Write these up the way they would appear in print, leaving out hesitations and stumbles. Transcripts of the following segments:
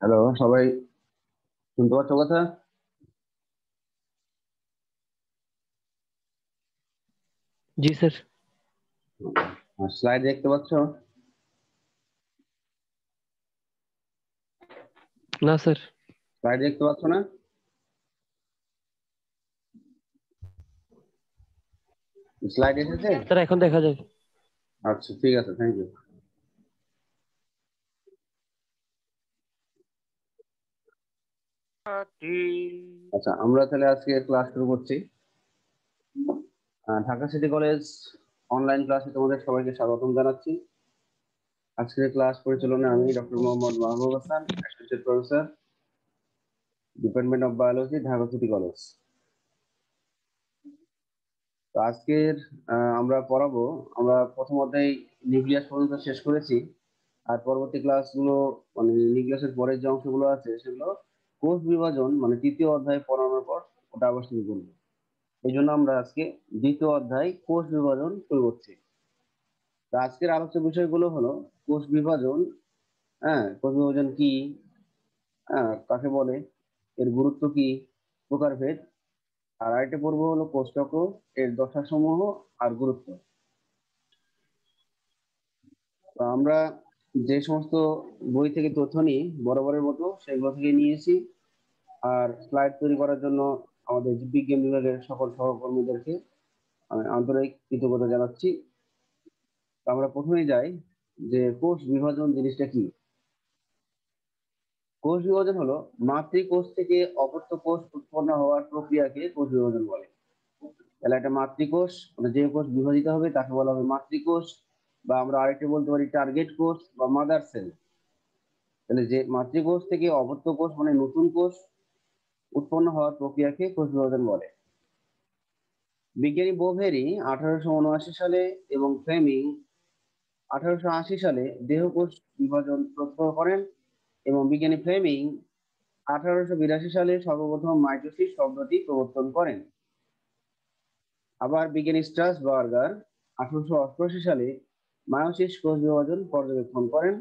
Hello সবাই, শুনতে পাচ্ছ কথা? जी सर। স্লাইড দেখতে পাচ্ছ? ना सर। স্লাইড দেখতে পাচ্ছ না? স্লাইড এসেছে? सर এখন দেখা যায়। আচ্ছা, ঠিক আছে, থ্যাংক ইউ। আচ্ছা, আমরা তাহলে আজকে ক্লাস শুরু করছি। ঢাকা সিটি কলেজ অনলাইন ক্লাসে তোমাদের সবাইকে স্বাগতম জানাচ্ছি। আজকের ক্লাস পরিচালনা আমি doctor Mohammad Mahbub Hasan, associate professor, department of biology, Dhaka city college. তো আজকের আমরা পড়াবো, আমরা প্রথম অধ্যায় নিউক্লিয়াস পর্যন্ত শেষ করেছি। আর পরবর্তী ক্লাসগুলো মানে নিউক্লিয়াসের পরের যে অংশগুলো আছে সেগুলো কোষ বিভাজন মানে তৃতীয় অধ্যায় পড়ানোর পর ওটা আবার শুরু করবো। এই জন্য আমরা আজকে দ্বিতীয় অধ্যায় কোষ বিভাজন শুরু করছি। তো আজকের আলোচ্য বিষয়গুলো হলো কোষ বিভাজন, কোষ বিভাজন কি, কাকে বলে, এর গুরুত্ব কি, প্রকারভেদ, আর আরেকটা পর্ব হলো কোষচক্র, এর দশাসমূহ আর গুরুত্ব। তো আমরা যে সমস্ত বই থেকে তথ্য নিই বরাবরের মতো সেগুলো থেকে নিয়েছি। আর স্লাইড তৈরি করার জন্য আমাদের জীববিজ্ঞান বিভাগের সকল সহকর্মীদেরকে আমি আন্তরিক কৃতজ্ঞতা জানাচ্ছি। তো আমরা প্রথমেই যাই যে কোষ বিভাজন জিনিসটা কি। কোষ বিভাজন হলো মাতৃকোষ থেকে অপত্য কোষ উৎপন্ন হওয়ার প্রক্রিয়াকে কোষ বিভাজন বলে। তাহলে একটা মাতৃকোষ মানে যে কোষ বিভাজিত হবে তাকে বলা হবে মাতৃকোষ, বা আমরা আরেকটা বলতে পারি টার্গেট কোষ বা মাদার সেল। তাহলে যে মাতৃকোষ থেকে অপত্য কোষ মানে নতুন কোষ উৎপন্ন হওয়ার প্রক্রিয়াকে কোষ বিভাজন বলে। বিজ্ঞানী বোভেরি 1879 সালে এবং ফ্লেমিং 1880 সালে দেহকোষ বিভাজন প্রত্যয় করেন, এবং বিজ্ঞানী ফ্লেমিং 1882 সালে সর্বপ্রথম মাইটোসিস শব্দটি প্রবর্তন করেন। আবার বিজ্ঞানী স্ট্রাসবার্গার 1888 সালে মায়োসিস কোষ বিভাজন পর্যবেক্ষণ করেন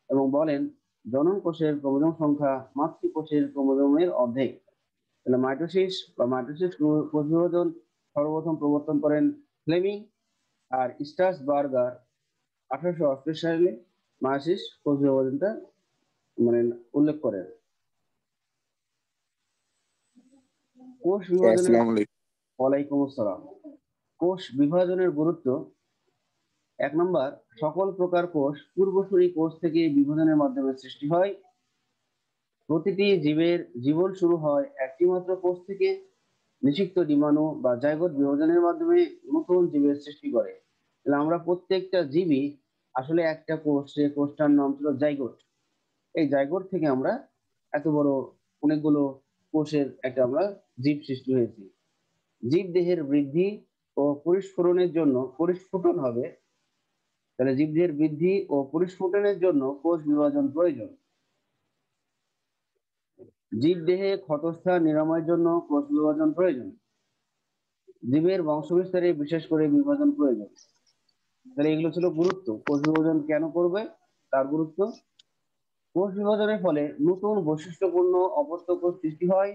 এবং বলেন জনন কোষের ক্রোমোজোম সংখ্যা মাতৃকোষের ক্রোমোজোমের অর্ধেক। তাহলে মাইটোসিস বা মাইটোসিস কোষ বিভাজন সর্বপ্রথম প্রবর্তন করেন ফ্লেমিং, আর স্ট্রাসবার্গার 1888 সালে মায়োসিস কোষ বিভাজনটা মানে উল্লেখ করেন। কোষ বিভাজনের আসসালামু আলাইকুম। ওয়ালাইকুম আসসালাম। কোষ বিভাজনের গুরুত্ব: 1 নম্বর, সকল প্রকার কোষ পূর্বসূরি কোষ থেকে বিভাজনের মাধ্যমে সৃষ্টি হয়। প্রতিটি জীবের জীবন শুরু হয় একটি মাত্র কোষ থেকে। নিষিক্ত ডিম্বাণু বা জাইগোট বিভাজনের মাধ্যমে নতুন জীবের সৃষ্টি করে। তাহলে আমরা প্রত্যেকটা জীবই আসলে একটা কোষ, যে কোষটার নাম ছিল জাইগোট। এই জাইগোট থেকে আমরা এত বড় অনেকগুলো কোষের একটা আমরা জীব সৃষ্টি হয়েছি। জীব দেহের বৃদ্ধি ও পরিস্ফুটনের জন্য পরিস্ফুটন হবে, তাহলে জীবদেহের বৃদ্ধি ও পরিস্ফুটনের জন্য কোষ বিভাজন প্রয়োজন। জীবদেহে ক্ষতস্থান নিরাময়ের জন্য কোষ বিভাজন প্রয়োজন। জীবের বংশবিস্তারে বিশেষ করে বিভাজন প্রয়োজন। তাহলে এগুলো ছিল গুরুত্ব, কোষ বিভাজন কেন করবে তার গুরুত্ব। কোষ বিভাজনের ফলে নতুন বৈশিষ্ট্যপূর্ণ অপত্য কোষ সৃষ্টি হয়,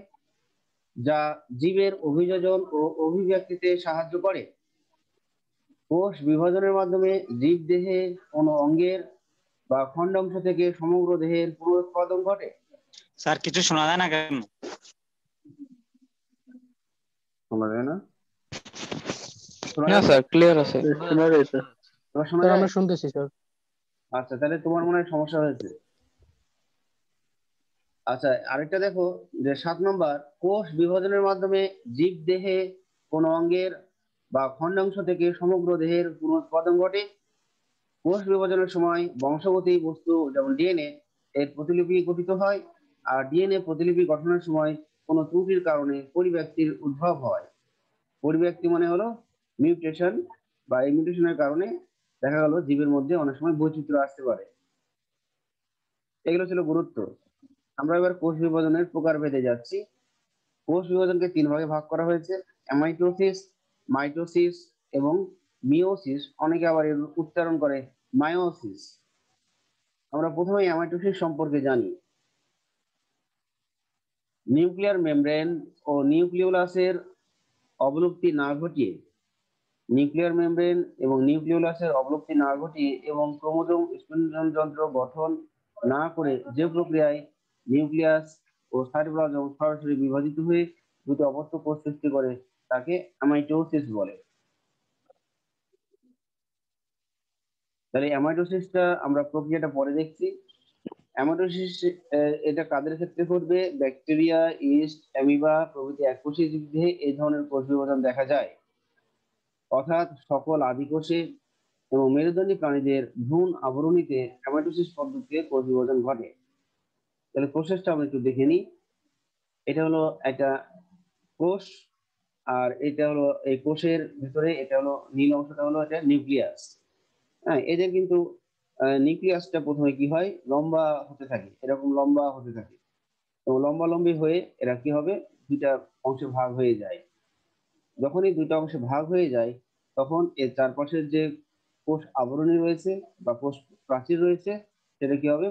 যা জীবের অভিযোজন ও অভিব্যক্তিতে সাহায্য করে। কোষ বিভাজনের মাধ্যমে জীব দেহে কোনো অঙ্গের বা খণ্ডাংশ থেকে সমগ্র দেহের পুনরুৎপাদন ঘটে। স্যার কিছু শোনা যায় না কেন? শোনা যায় না? না স্যার ক্লিয়ার আছে। শোনা যাইছে। তোমার শোনা স্যার যায়? আমরা শুনতেছি স্যার। আচ্ছা, তাহলে তোমার মনে হয় সমস্যা হয়েছে। আচ্ছা, আরেকটা দেখো যে 7 নম্বর, কোষ বিভাজনের মাধ্যমে জীব দেহে কোনো অঙ্গের বা খণ্ডাংশ থেকে সমগ্র দেহের পুনরুৎপাদন ঘটে। কোষ বিভাজনের সময় বংশগতি বস্তু যেমন ডিএনএ এর প্রতিলিপি গঠিত হয়, আর ডিএনএ প্রতিলিপি গঠনের সময় কোনো ত্রুটির কারণে পরিব্যক্তির উদ্ভব হয়। পরিব্যক্তি মানে হলো মিউটেশন, বা এই মিউটেশনের কারণে দেখা গেল জীবের মধ্যে অনেক সময় বৈচিত্র্য আসতে পারে। এগুলো ছিল গুরুত্ব। আমরা এবার কোষ বিভাজনের প্রকারভেদে যাচ্ছি। কোষ বিভাজনকে 3 ভাগে ভাগ করা হয়েছে: অ্যামাইটোসিস, মাইটোসিস এবং মিওসিস। অনেকে আবার এর উচ্চারণ করে মায়োসিস। আমরা প্রথমে অ্যামাইটোসিস সম্পর্কে জানি। নিউক্লিয়ার মেমব্রেন ও নিউক্লিওলাসের অবলুপ্তি না ঘটিয়ে নিউক্লিয়ার মেমব্রেন এবং নিউক্লিওলাসের অবলুপ্তি না ঘটিয়ে এবং ক্রোমোজোম স্পিন্ডল যন্ত্র গঠন না করে যে প্রক্রিয়ায় নিউক্লিয়াস ও সাইটোপ্লাজম সরাসরি বিভাজিত হয়ে দুটি অপত্য কোষ সৃষ্টি করে তাকে অ্যামাইটোসিস বলে। তাহলে অ্যামাইটোসিসটা আমরা প্রক্রিয়াটা পরে দেখছি। অ্যামাইটোসিস এটা কাদের ক্ষেত্রে ঘটবে? ব্যাকটেরিয়া, ইস্ট, অ্যামিবা প্রভৃতি এককোষী জীবদেহে এই ধরনের কোষ বিভাজন দেখা যায়, অর্থাৎ সকল আদিকোষে এবং মেরুদণ্ডী প্রাণীদের ভ্রূণ আবরণীতে অ্যামাইটোসিস পদ্ধতিতে কোষ বিভাজন ঘটে। তাহলে প্রসেসটা আমরা একটু দেখে নিই। এটা হলো একটা কোষ, আর এটা হলো এই কোষের ভিতরে এটা হলো নীল অংশটা হলো এটা নিউক্লিয়াস। হ্যাঁ, এদের কিন্তু নিউক্লিয়াসটা প্রথমে কি হয়, লম্বা হতে থাকে, এরকম লম্বা হতে থাকে এবং লম্বালম্বি হয়ে এরা কি হবে, দুইটা অংশে ভাগ হয়ে যায়। যখনই দুইটা অংশে ভাগ হয়ে যায় তখন এর চারপাশের যে কোষ আবরণী রয়েছে বা কোষ প্রাচীর রয়েছে সেটা কি হবে,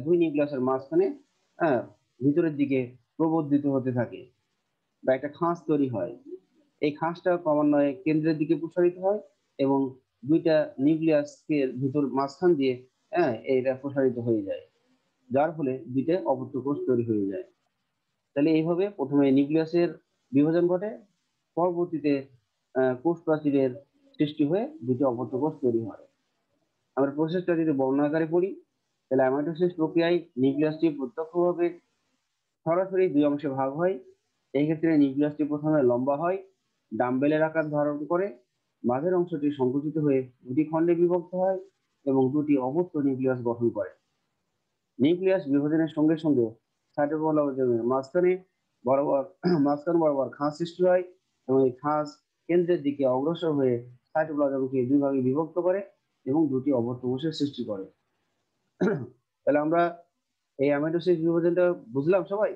দুই নিউক্লিয়াসের মাঝখানে ভিতরের দিকে প্রবর্ধিত হতে থাকে বা একটা খাঁজ তৈরি হয়। এই খাঁজটা ক্রমান্বয়ে কেন্দ্রের দিকে প্রসারিত হয় এবং দুইটা নিউক্লিয়াসকে ভিতর মাঝখান দিয়ে এটা প্রসারিত হয়ে যায়, যার ফলে দুইটা অপত্য কোষ তৈরি হয়ে যায়। তাহলে এইভাবে প্রথমে নিউক্লিয়াসের বিভাজন ঘটে, পরবর্তীতে কোষ প্রাচীরের সৃষ্টি হয়ে দুটি অপত্য কোষ তৈরি হয়। আমরা প্রসেসটা যদি বর্ণনা আকারে পড়ি, তাহলে অ্যামাইটোসিস প্রক্রিয়ায় নিউক্লিয়াসটি প্রত্যক্ষভাবে সরাসরি দুই অংশে ভাগ হয়। এই ক্ষেত্রে নিউক্লিয়াসটি প্রথমে লম্বা হয়, ডাম্বেলের আকার ধারণ করে, মাঝের অংশটি সংকুচিত হয়ে দুটি খণ্ডে বিভক্ত হয় এবং দুটি অপত্য নিউক্লিয়াস গঠন করে। নিউক্লিয়াস বিভাজনের সঙ্গে সঙ্গে সাইটোপ্লাজমের মাঝখান বরাবর খাঁজ সৃষ্টি হয় এবং এই খাঁজ কেন্দ্রের দিকে অগ্রসর হয়ে সাইটোপ্লাজমকে দুই ভাগে বিভক্ত করে এবং দুটি অপত্য কোষের সৃষ্টি করে। তাহলে আমরা এই অ্যামাইটোসিস বিভাজনটা বুঝলাম সবাই।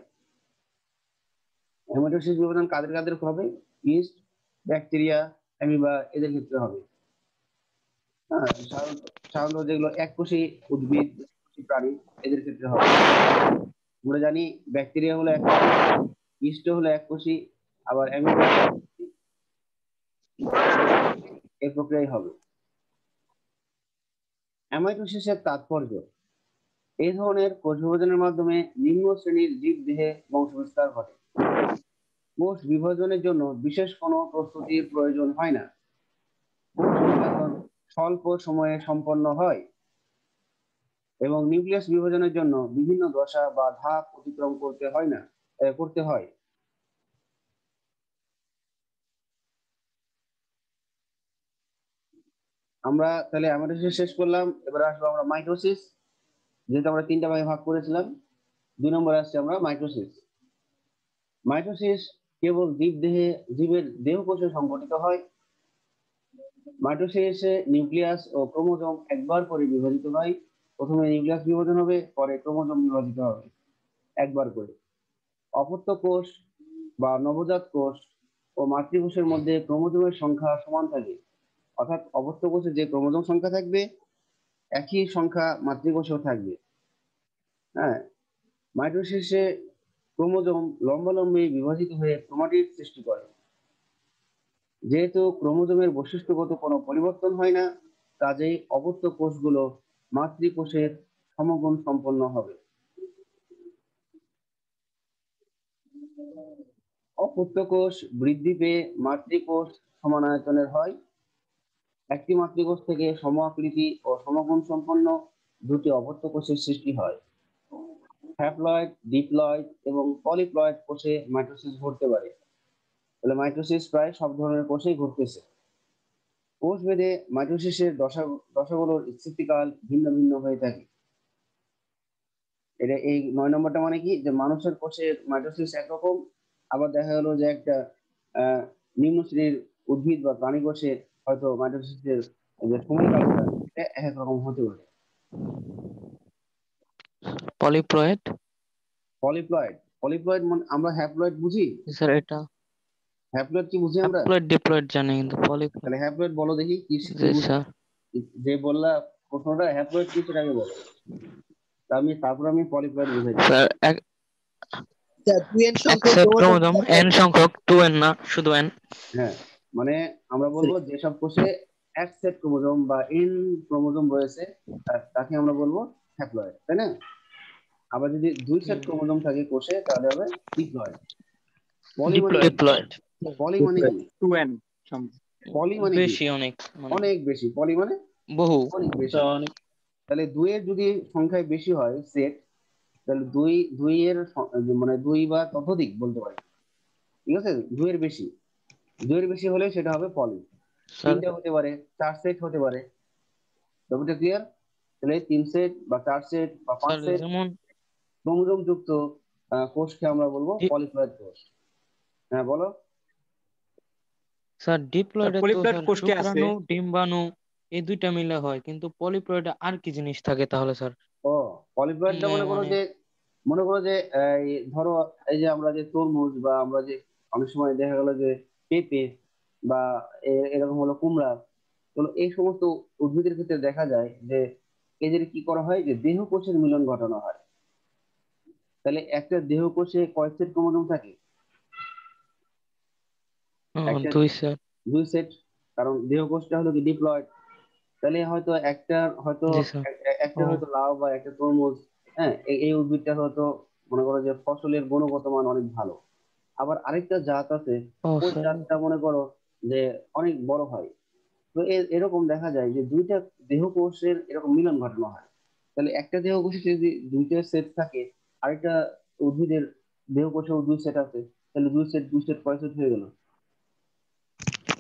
অ্যামাইটোসিস বিভাজন কাদের কাদের হবে? ইস্ট, ব্যাকটেরিয়া, অ্যামিবা এদের ক্ষেত্রে হবে। সাধারণত যেগুলো এককোষী উদ্ভিদ, প্রাণী এদের ক্ষেত্রে হবে। আমরা জানি ব্যাকটেরিয়া হলো এককোষী, ইস্ট হলো এককোষী, আবার অ্যামিবা এই প্রক্রিয়ায় হবে। অ্যামাইটোসিসের তাৎপর্য: এই ধরনের কোষ বিভাজনের মাধ্যমে নিম্ন শ্রেণীর জীব দেহে বংশবিস্তার ঘটে। কোষ বিভাজনের জন্য বিশেষ কোনো প্রস্তুতির প্রয়োজন হয় না। কোষ বিভাজন স্বল্প সময়ে সম্পন্ন হয় এবং নিউক্লিয়াস বিভাজনের জন্য বিভিন্ন দশা বা ধাপ অতিক্রম করতে হয়। আমরা তাহলে অ্যামাইটোসিস শেষ করলাম, এবার আসবো আমরা মাইটোসিস। যেহেতু আমরা তিনটা ভাগে ভাগ করেছিলাম, 2 নম্বরে আসছে আমরা মাইটোসিস। মাইটোসিস কেবল জীবের দেহকোষে সংঘটিত হয়। মাইটোসিসে নিউক্লিয়াস ও ক্রোমোজোম একবার করে বিভাজিত হয়। প্রথমে নিউক্লিয়াস বিভাজন হবে, পরে ক্রোমোজোম বিভাজিত হবে একবার করে। অপত্য কোষ বা নবজাত কোষ ও মাতৃকোষের মধ্যে ক্রোমোজোমের সংখ্যা সমান থাকে, অর্থাৎ অপত্য কোষে যে ক্রোমোজোম সংখ্যা থাকবে একই সংখ্যা মাতৃকোষেও থাকবে। মাইটোসিসে ক্রোমোজোম লম্বালম্বি বিভাজিত হয়ে ক্রোমাটিড সৃষ্টি করে। যেহেতু ক্রোমোজোমের বৈশিষ্ট্যগত কোনো পরিবর্তন হয় না, কাজেই অপত্য কোষগুলো মাতৃকোষের সমগুণ সম্পন্ন হবে। অপত্য কোষ বৃদ্ধি পেয়ে মাতৃকোষ সমান আয়তনের হয়। একটি মাতৃকোষ থেকে সম আকৃতি ও সমগুণ সম্পন্ন দুটি অপত্য কোষের সৃষ্টি হয়। হ্যাপ্লয়েড, ডিপ্লয়েড এবং পলিপ্লয়েড কোষে মাইটোসিস ঘটতে পারে। তাহলে মাইটোসিস প্রায় সব ধরনের কোষেই ঘটতেছে। কোষ ভেদে মাইটোসিসের দশাগুলোর স্থিতিকাল ভিন্ন ভিন্ন হয়ে থাকে। এটা এই 9 নম্বরটা মানে কি, যে মানুষের কোষের মাইটোসিস একরকম, আবার দেখা গেল যে একটা নিম্ন শ্রেণীর উদ্ভিদ বা প্রাণী কোষে হয়তো মাইটোসিসের যে সময়কালটা এক রকম হতে পারে। পলিপ্লয়েড মানে আমরা হ্যাপ্লয়েড বুঝি স্যার, এটা হ্যাপ্লয়েড কি বুঝি আমরা? হ্যাপ্লয়েড ডিপ্লয়েড জানি, কিন্তু পলিপ্লয়েড তাহলে হ্যাপ্লয়েড বলো দেখি কি জি স্যার। যে বললা প্রশ্নটা হ্যাপ্লয়েড কি সেটা আগে বলো, তারপর আমি পলিপ্লয়েড বুঝাই। স্যার 2n এক সংখ্যক সেট ক্রোমোজোম ক্রোমোজোম n সংখ্যক 2n না শুধু n। হ্যাঁ, মানে আমরা বলবো যেসব কোষে এক সেট ক্রোমোজোম বা এন ক্রোমোজোম রয়েছে তাকে আমরা বলবো হ্যাপ্লয়েড, তাই না? আবার যদি দুই সেট ক্রোমোজোম থাকে কোষে তাহলে হবে ডিপ্লয়েড। পলি মানে কি? ডিপ্লয়েড পলি মানে কি? 2n পলি মানে কি? বেশি অনেক মানে অনেক বেশি। পলি মানে বহু অনেক বেশি। অনেক তাহলে দুইয়ের যদি সংখ্যায় বেশি হয় সেট, তাহলে দুই এর মানে দুই বা ততোধিক বলতে পারি, ঠিক আছে? দুইয়ের বেশি হলে সেটা হবে পলি। স্যার। তিনটা হতে পারে, চার সেট হতে পারে। ব্যাপারটা ক্লিয়ার? তাহলে তিন সেট বা চার সেট বা পাঁচ স্যার সেট যেমন ক্রোমোজোম যুক্ত কোষকে আমরা বলবো পলিপ্লয়েড কোষ। হ্যাঁ বলো। স্যার ডিপ্লয়েডে তো পলিপ্লয়েড স্যার কোষটি আছে। শুক্রাণু ডিম্বাণু এই দুইটা মিলে হয়, কিন্তু পলিপ্লয়েডে আর কি জিনিস থাকে তাহলে স্যার? ও, পলিপ্লয়েডটা মানে মনে করো যে এই ধরো এই যে আমরা যে তরমুজ বা আমরা যে অনেক সময় দেখা গেল যে পেঁপে বা এরকম হলো কুমড়া, তো এই সমস্ত উদ্ভিদের ক্ষেত্রে দেখা যায় যে এদের কি করা হয় যে দেহকোষের মিলন ঘটানো হয়। তাহলে একটা দেহকোষে কয় সেট ক্রোমোজোম থাকে? একটা, দুই স্যার। দুই সেট। কারণ দেহকোষটা হলো কি ডিপ্লয়েড। তাহলে হয়তো জি স্যার। একটা ও হয়তো লাউ বা একটা তরমুজ, হ্যাঁ, এই উদ্ভিদটা হয়তো মনে করো যে ফসলের গুণগত মান অনেক ভালো। আবার আরেকটা জাত আছে, ও ওই স্যার। জাতটা মনে করো যে অনেক বড় হয়। তো এরকম দেখা যায় যে দুইটা দেহকোষের এরকম মিলন ঘটানো হয়। তাহলে একটা দেহকোষে যদি দুইটা সেট থাকে, আরেকটা উদ্ভিদের দেহকোষেও দুই সেট আছে, তাহলে দুই সেট কয় সেট হয়ে গেল?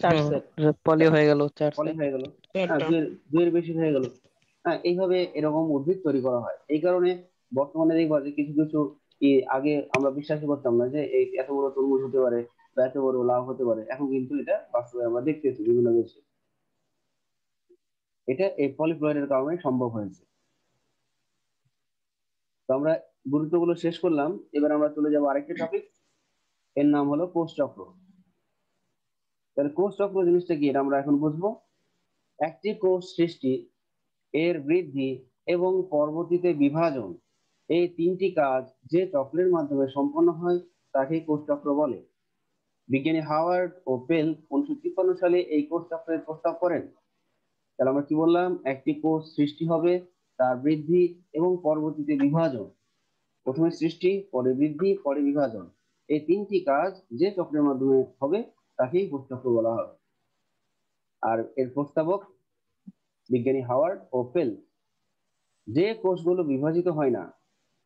চার সেট। পলি হয়ে গেল 4 পলি সেট। হয়ে গেল। হ্যাঁ, চারটা। দুইয়ের বেশি হয়ে গেল। হ্যাঁ, এইভাবে এরকম উদ্ভিদ তৈরি করা হয়। এই কারণে বর্তমানে দেখবা যে কিছু কিছু আগে আমরা বিশ্বাসই করতাম না যে এই এত বড় তরমুজ হতে পারে বা এত বড় লাউ হতে পারে। এখন কিন্তু এটা বাস্তবে আমরা দেখতেছি বিভিন্ন দেশে। এটা এই পলিপ্লয়েডের কারণে সম্ভব হয়েছে। তো আমরা গুরুত্বগুলো শেষ করলাম, এবার আমরা চলে যাবো আরেকটি টপিক। এর নাম হলো কোষ চক্র। তাহলে কোষ চক্র জিনিসটা কি এটা আমরা এখন বুঝবো। একটি কোষ সৃষ্টি, এর বৃদ্ধি এবং পরবর্তীতে বিভাজন, এই তিনটি কাজ যে চক্রের মাধ্যমে সম্পন্ন হয় তাকে কোষ চক্র বলে। বিজ্ঞানী হাওয়ার্ড ও পেল 1953 সালে এই কোষ চক্রের প্রস্তাব করেন। তাহলে আমরা কি বললাম? একটি কোষ সৃষ্টি হবে, তার বৃদ্ধি এবং পরবর্তীতে বিভাজন। প্রথমে সৃষ্টি, পরে বৃদ্ধি, পরে বিভাজন, এই তিনটি কাজ যে চক্রের মাধ্যমে হবে তাকেই কোষ চক্র বলা হবে। আর এর প্রস্তাবক বিজ্ঞানী হাওয়ার্ড ও পেল। যে কোষগুলো বিভাজিত হয় না,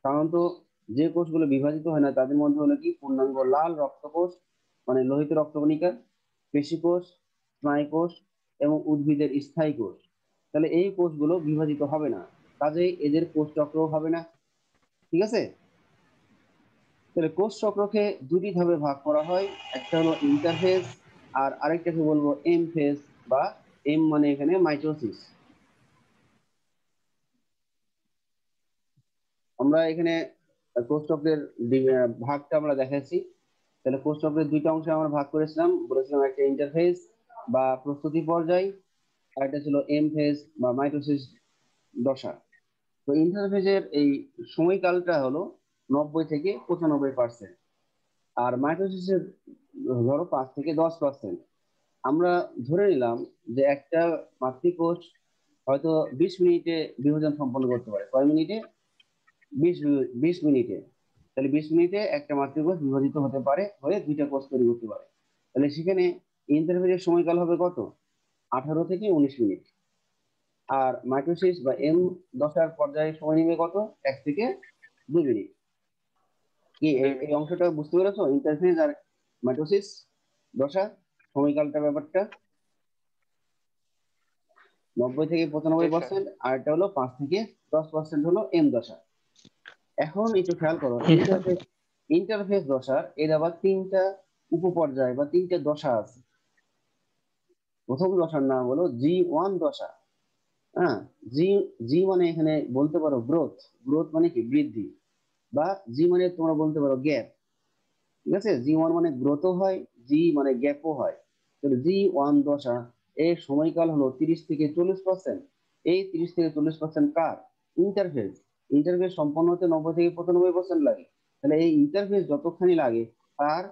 সাধারণত যে কোষগুলো বিভাজিত হয় না তাদের মধ্যে হলো কি পূর্ণাঙ্গ লাল রক্তকোষ, মানে লোহিত রক্তকণিকা, পেশিকোষ, স্নায়ুকোষ এবং উদ্ভিদের স্থায়ী কোষ। তাহলে এই কোষগুলো বিভাজিত হবে না, কাজেই এদের কোষ চক্র হবে না। ঠিক আছে? তাহলে কোষ চক্রকে দুটি ধাপে ভাগ করা হয়। একটা হলো ইন্টারফেজ, আর আরেকটাকে বলবো এম ফেজ, বা এম মানে এখানে মাইটোসিস। আমরা এখানে কোষ চক্রের ভাগটা আমরা দেখাচ্ছি। তাহলে কোষ চক্রের দুইটা অংশে আমরা ভাগ করেছিলাম, বলেছিলাম একটা ইন্টারফেজ বা প্রস্তুতি পর্যায়, আর একটা ছিল এম ফেজ বা মাইটোসিস দশা। তো ইন্টারফেজের এই সময়কালটা হলো 90 থেকে 95%, আর মাইটোসিসের ধরো 5 থেকে 10%। আমরা ধরে নিলাম যে একটা মাতৃকোষ হয়তো 20 মিনিটে বিভাজন সম্পন্ন করতে পারে। কয় মিনিটে? 20 মিনিটে। তাহলে 20 মিনিটে একটা মাতৃকোষ বিভাজিত হতে পারে, হয়ে দুইটা কোষ তৈরি করতে পারে। তাহলে সেখানে ইন্টারফেজের সময়কাল হবে কত? 18 থেকে 19 মিনিট। আর মাইটোসিস বা এম দশার পর্যায়ে সময় নেবে কত? 1 থেকে 2 মিনিট। কি এই অংশটা বুঝতে পেরেছো? ইন্টারফেজ আর মাইটোসিস দশা সময়কালটা ব্যাপারটা 90 থেকে 95%, আর এটা হলো 5 থেকে 10% হলো এম দশা। এখন একটু খেয়াল করো, ইন্টারফেস দশার এর আবার তিনটা উপপর্যায় বা তিনটা দশা আছে। প্রথম দশার নাম হলো G1 দশা। হ্যাঁ, জি জি মানে এখানে বলতে পারো গ্রোথ। গ্রোথ মানে কি? বৃদ্ধি। বা জি মানে তোমরা বলতে পারো গ্যাপ। ঠিক আছে? G1 মানে গ্রোথও হয়, জি মানে গ্যাপও হয়। তাহলে G1 দশা এর সময়কাল হলো 30 থেকে 40%। এই 30 থেকে 40% কার? ইন্টারফেস। ইন্টারফেস সম্পন্ন হতে 90 থেকে 95% লাগে। তাহলে এই ইন্টারফেস যতখানি লাগে তার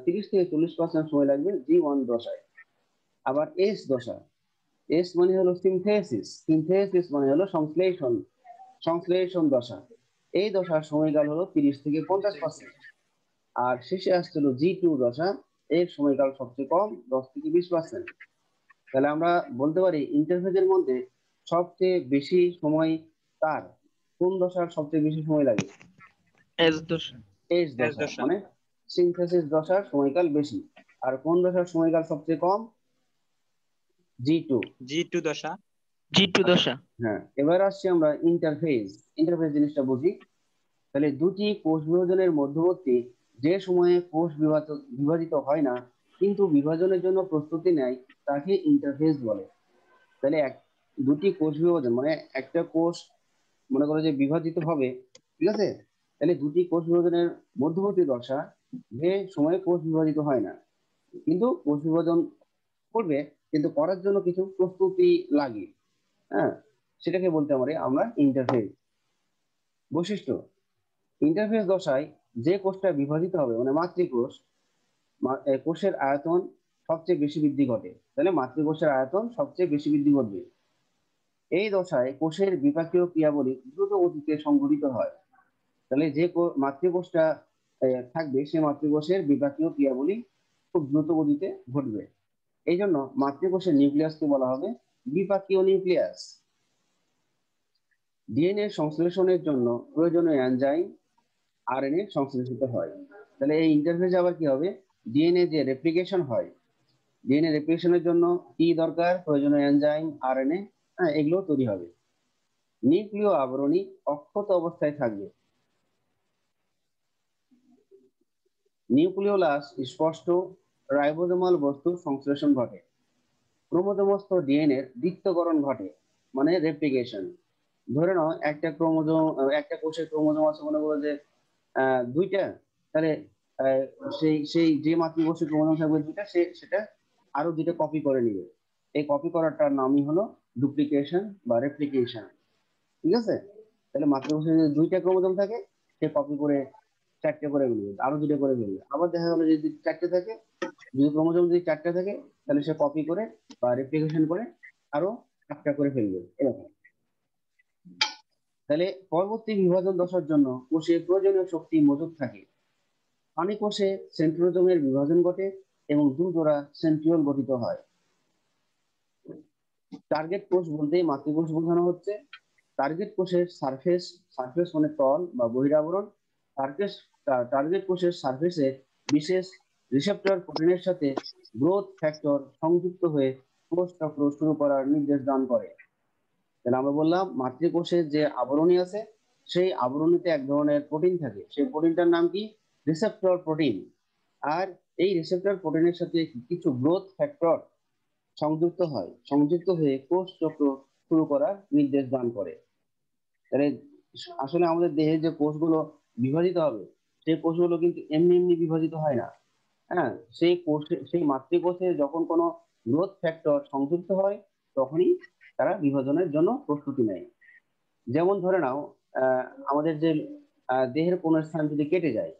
30 থেকে 40% সময় লাগবে G1 দশায়। আবার এস দশা, এস মানে হলো সিনথেসিস, সিনথেসিস মানে হলো সংশ্লেষণ, সংশ্লেষণ দশা। এই দশার সময়কাল হলো 30 থেকে 50%। আর শেষে আসছিল G2 দশা, এর সময়কাল সবচেয়ে কম, 10 থেকে 20%। তাহলে আমরা বলতে পারি ইন্টারফেজের মধ্যে সবচেয়ে বেশি সময় তার কোন দশার সবচেয়ে বেশি সময় লাগে? এস দশা। এস এস দশা, দশা। মানে সিনথেসিস দশার সময়কাল বেশি। আর কোন দশার সময়কাল সবচেয়ে কম? G2। G2 দশা। G2 দশা। হ্যাঁ, এবার আসছি আমরা ইন্টারফেজ। ইন্টারফেজ জিনিসটা বুঝি। তাহলে দুটি কোষ বিভাজনের মধ্যবর্তী যে সময়ে কোষ বিভাজিত হয় না কিন্তু বিভাজনের জন্য প্রস্তুতি নেয় তাকে ইন্টারফেজ বলে। তাহলে দুটি কোষ বিভাজন মানে একটা কোষ মনে করো যে বিভাজিত হবে, ঠিক আছে? তাহলে দুটি কোষ বিভাজনের মধ্যবর্তী দশা যে সময়ে কোষ বিভাজিত হয় না কিন্তু কোষ বিভাজন করবে, কিন্তু করার জন্য কিছু প্রস্তুতি লাগে। হ্যাঁ, সেটাকে বলতে পারি আমরা ইন্টারফেজ। বৈশিষ্ট্য: ইন্টারফেজ দশায় যে কোষটা বিভাজিত হবে মানে মাতৃকোষ, কোষের আয়তন সবচেয়ে বেশি বৃদ্ধি ঘটে। তাহলে মাতৃকোষের আয়তন সবচেয়ে বেশি বৃদ্ধি ঘটবে। এই দশায় কোষের বিপাকীয় ক্রিয়াবলী দ্রুত গতিতে সংঘটিত হয়। তাহলে যে মাতৃকোষটা থাকবে সে মাতৃকোষের বিপাকীয় ক্রিয়াবলী খুব দ্রুত গতিতে ঘটবে। এই জন্য মাতৃকোষের নিউক্লিয়াসকে বলা হবে বিপাকীয় নিউক্লিয়াস। ডিএনএ সংশ্লেষণের জন্য প্রয়োজনীয় এনজাইম আরএনএ সংশ্লেষিত হয়। তাহলে এই ইন্টারফেজে আবার কি হবে? ডিএনএ যে রেপ্লিকেশন হয়, ডিএনএ রেপ্লিকেশনের জন্য কি দরকার? প্রয়োজনীয় এনজাইম আরএনএ, এগুলো তৈরি হবে। নিউক্লিয় আবরণী অক্ষত অবস্থায় থাকবে। নিউক্লিওলাস স্পষ্ট রাইবোজোমাল বস্তুর সংশ্লেষণ ঘটে। ক্রোমোজোমস্থ ডিএনএ এর দ্বিত্বকরণ ঘটে, মানে রেপ্লিকেশন। ধরে নাও একটা ক্রোমোজোম, একটা কোষের ক্রোমোজোম আছে মনে করো যে দুইটা, তাহলে আহ, সেই সেই যে মাতৃকোষের ক্রোমোজোম থাকবে দুইটা, সেটা আরো দুইটা কপি করে নিবে। এই কপি করাটার নামই হলো ডুপ্লিকেশন বা রেপ্লিকেশন, ঠিক আছে? তাহলে মাতৃকোষে যদি দুইটা ক্রোমোজোম থাকে সে কপি করে চারটে করে ফেলবে, আরো দুটো করে ফেলবে। আবার দেখা গেলো যদি চারটে থাকে, যদি ক্রোমোজোম যদি চারটে থাকে তাহলে সে কপি করে বা রেপ্লিকেশন করে আরো একটা করে ফেলবে, এরকম। তাহলে পরবর্তী বিভাজন দশার জন্য কোষে প্রয়োজনীয় শক্তি মজুদ থাকে। পানি কোষে সেন্ট্রোজোমের বিভাজন ঘটে এবং দুজোড়া সেন্ট্রিওল গঠিত হয়। টার্গেট কোষ বলতে মাতৃকোষ বোঝানো হচ্ছে। টার্গেট কোষের সারফেস, সারফেস মানে তল বা বহিরাবরণ। টার্গেট টার্গেট কোষের সারফেসে বিশেষ রিসেপ্টর প্রোটিনের সাথে গ্রোথ ফ্যাক্টর সংযুক্ত হয়ে কোষ চক্র শুরু করার নির্দেশ দান করে। তাহলে আমরা বললাম মাতৃকোষের যে আবরণী আছে সেই আবরণীতে এক ধরনের প্রোটিন থাকে, সেই প্রোটিনটার নাম কি? Receptor protein. আর এই রিসেপ্টর প্রোটিনের সাথে কিছু গ্রোথ ফ্যাক্টর সংযুক্ত হয়, সংযুক্ত হয়ে কোষ চক্র শুরু করার নির্দেশ দান করে। তাহলে আসলে আমাদের দেহে যে কোষগুলো বিভাজিত হবে সেই কোষগুলো কিন্তু এমনি এমনি বিভাজিত হয় না। হ্যাঁ, সেই কোষে, সেই মাতৃকোষে যখন কোনো গ্রোথ ফ্যাক্টর সংযুক্ত হয় তখনই তারা বিভাজনের জন্য প্রস্তুতি নেয়। যেমন ধরে নাও আমাদের যে দেহের কোনো স্থান যদি কেটে যায়,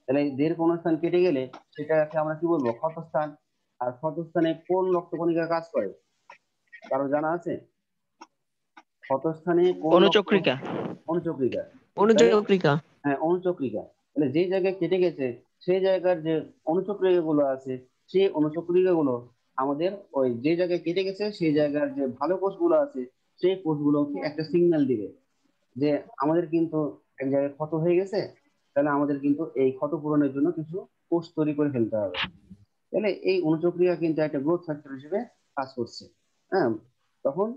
তাহলে দেহের কোনো স্থান কেটে গেলে সেটাকে আমরা কি বলবো? ক্ষতস্থান। আর ক্ষতস্থানে কোন রক্তকণিকা কাজ করে কারো জানা আছে? ক্ষতস্থানে কোন রক্ত? অনুচক্রিকা। অনুচক্রিকা। তাহলে অনুচক্রিকা। হ্যাঁ, অনুচক্রিকা। তাহলে যে জায়গায় কেটে গেছে সেই জায়গার যে অনুচক্রিকা গুলো আছে সেই অনুচক্রিকা গুলো আমাদের ওই যে জায়গায় কেটে গেছে সেই জায়গার যে ভালো কোষগুলো আছে সেই কোষগুলোকে একটা সিগন্যাল দিবে যে আমাদের কিন্তু এক জায়গায় ক্ষত হয়ে গেছে, তাহলে আমাদের কিন্তু এই ক্ষত পূরণের জন্য কিছু কোষ তৈরি করে ফেলতে হবে। তাহলে এই অনুচক্রিয়া কিন্তু একটা গ্রোথ ফ্যাক্টর হিসেবে কাজ করছে। হ্যাঁ, তখন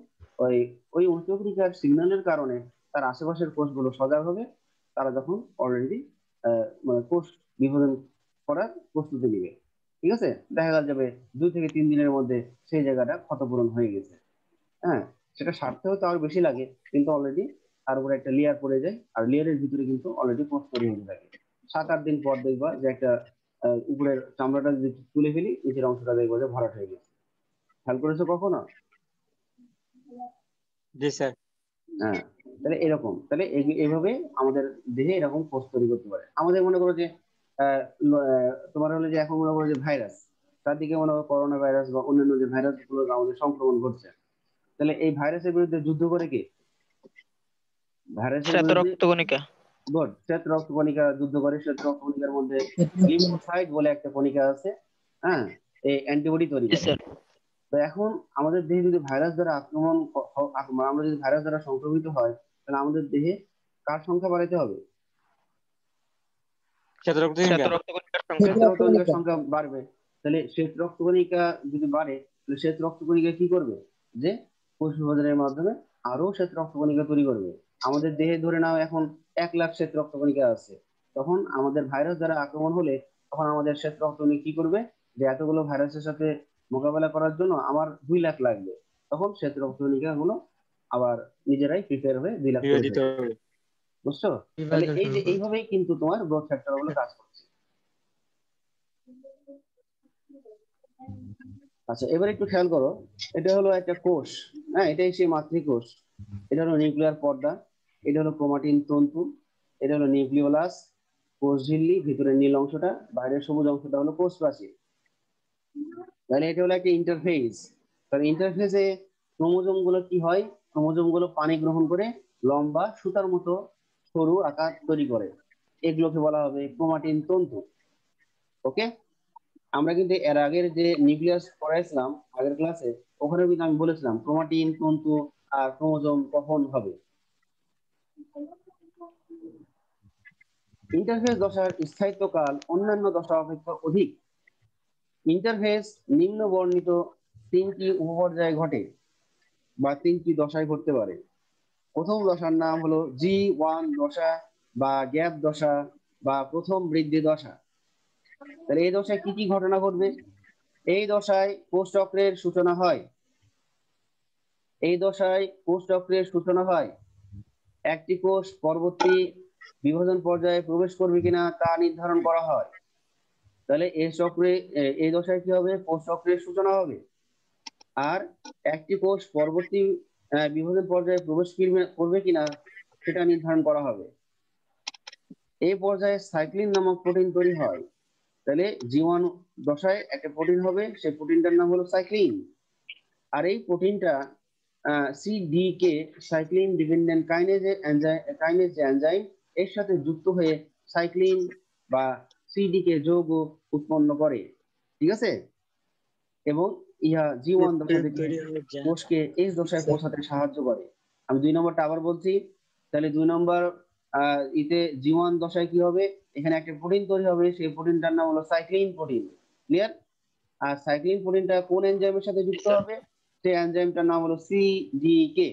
ওই ওই অনুচক্রিয়ার সিগন্যালের কারণে তার আশেপাশের কোষগুলো সজাগ হবে, তারা যখন অলরেডি মানে কোষ বিভাজন করার প্রস্তুতি নিবে। ঠিক আছে, দেখা যাবে 2 থেকে 3 দিনের মধ্যে সেই জায়গাটা ক্ষতপূরণ হয়ে গেছে। হ্যাঁ, সেটা সারতেও তো আর বেশি লাগে, কিন্তু অলরেডি তার উপরে একটা লেয়ার পড়ে যায় আর লেয়ারের ভিতরে কিন্তু অলরেডি কোষ তৈরি হতে থাকে। 7-8 দিন পর দেখবা যে একটা উপরের চামড়াটা যদি তুলে ফেলি নিচের অংশটা দেখবো যে ভরাট হয়ে গেছে। খেয়াল করেছো কখনো? জি স্যার। হ্যাঁ, তাহলে এরকম, তাহলে এইভাবে আমাদের দেহে এরকম কোষ তৈরি করতে পারে। আমাদের মনে করো যে তোমার হলো যে এখন মনে করো যে ভাইরাস, তার দিকে মনে করো করোনা ভাইরাস বা অন্যান্য যে ভাইরাস গুলো আমাদের সংক্রমণ ঘটছে, তাহলে এই ভাইরাসের বিরুদ্ধে যুদ্ধ করে কি? ভাইরাসের শ্বেত বিরুদ্ধে রক্তকণিকা। গুড, শ্বেত রক্তকণিকা যুদ্ধ করে। শ্বেত রক্তকণিকার মধ্যে লিম্ফোসাইট বলে একটা কণিকা আছে, হ্যাঁ, এই অ্যান্টিবডি তৈরি জি করে। স্যার। তো এখন আমাদের দেহে যদি ভাইরাস দ্বারা আমরা যদি ভাইরাস দ্বারা সংক্রমিত হয়, তাহলে আমাদের দেহে কার সংখ্যা বাড়াইতে হবে? শ্বেত শ্বেত রক্তকণিকা। রক্তকণিকার শ্বেত সংখ্যা। রক্তকণিকার সংখ্যা বাড়বে। তাহলে শ্বেত রক্তকণিকা যদি বাড়ে, তাহলে শ্বেত রক্তকণিকা কি করবে? যে কোষ বিভাজনের মাধ্যমে আরো শ্বেত রক্তকণিকা তৈরি করবে। আমাদের দেহে ধরে নাও এখন 1 লাখ শ্বেত রক্তকণিকা আছে, তখন আমাদের ভাইরাস দ্বারা আক্রমণ হলে তখন আমাদের শ্বেত রক্তকণিকা কি করবে? যে এতগুলো ভাইরাসের সাথে মোকাবেলা করার জন্য আমার 2 লাখ লাগবে, তখন শ্বেত রক্তকণিকা গুলো আবার নিজেরাই প্রিপেয়ার হয়ে 2 লাখ করে বিভাজিত ফেলবে। হবে। বুঝছো? তাহলে এই যে এইভাবেই কিন্তু তোমার গ্রোথ ফ্যাক্টর গুলো কাজ করছে। আচ্ছা, এবার একটু খেয়াল করো, এটা হলো একটা কোষ, হ্যাঁ, এটাই সেই মাতৃকোষ। এটা হলো নিউক্লিয়ার পর্দা, এটা হলো ক্রোমাটিন তন্তু, এটা হলো নিউক্লিওলাস, কোষ ঝিল্লি, ভিতরে নীল অংশটা, বাইরের সবুজ অংশটা হলো কোষ প্রাচীর। তাহলে এটা হলো একটা ইন্টারফেস। তাহলে ইন্টারফেসে ক্রোমোজোম গুলো কি হয়? ক্রোমোজোম গুলো পানি গ্রহণ করে লম্বা সুতার মতো সরু আকার তৈরি করে, এগুলোকে বলা হবে ক্রোমাটিন তন্তু। ওকে, আমরা কিন্তু এর আগের যে নিউক্লিয়াস পড়াইছিলাম আগের ক্লাসে, ওখানে কিন্তু আমি বলেছিলাম ক্রোমাটিন তন্তু আর ক্রোমোজোম কখন হবে। ইন্টারফেস দশার স্থায়িত্বকাল অন্যান্য দশা অপেক্ষা অধিক। ইন্টারফেস নিম্ন বর্ণিত 3টি উপপর্যায়ে ঘটে বা 3টি দশায় ঘটতে পারে। প্রথম দশার নাম হলো G1 দশা বা গ্যাপ দশা বা প্রথম বৃদ্ধি দশা। তাহলে এই দশায় কি কি ঘটনা ঘটবে? এই দশায় কোষ চক্রের সূচনা হয়। এই দশায় কোষ চক্রের সূচনা হয়। একটি কোষ পরবর্তী বিভাজন পর্যায়ে প্রবেশ করবে কিনা তা নির্ধারণ করা হয়। তাহলে এই চক্রে এই দশায় কি হবে? কোষ চক্রের সূচনা হবে। আর একটি কোষ পরবর্তী বিভাজন পর্যায়ে প্রবেশ করবে কিনা সেটা নির্ধারণ করা হবে। এই পর্যায়ে সাইক্লিন নামক প্রোটিন তৈরি হয়। তাহলে G1 দশায় একটা প্রোটিন হবে, সেই প্রোটিনটার নাম হলো সাইক্লিন। আর এই প্রোটিনটা সিডিকে, সাইক্লিন ডিপেন্ডেন্ট কাইনেজ যে এনজাইম, এর সাথে যুক্ত হয়ে সাইক্লিন বা সিডিকে যৌগ উৎপন্ন করে। ঠিক আছে? এবং ইহা G1 দশা থেকে কোষকে এস দশায় পৌঁছাতে সাহায্য করে। আমি 2 নম্বরটা আবার বলছি। তাহলে 2 নম্বর ইতে G1 দশায় কি হবে? এখানে একটা প্রোটিন তৈরি হবে, সেই প্রোটিনটার নাম হলো সাইক্লিন প্রোটিন। ক্লিয়ার? আর সাইক্লিন প্রোটিনটা কোন এনজাইমের সাথে জি যুক্ত স্যার। হবে? সেই এনজাইমটার নাম হলো সিডিকে।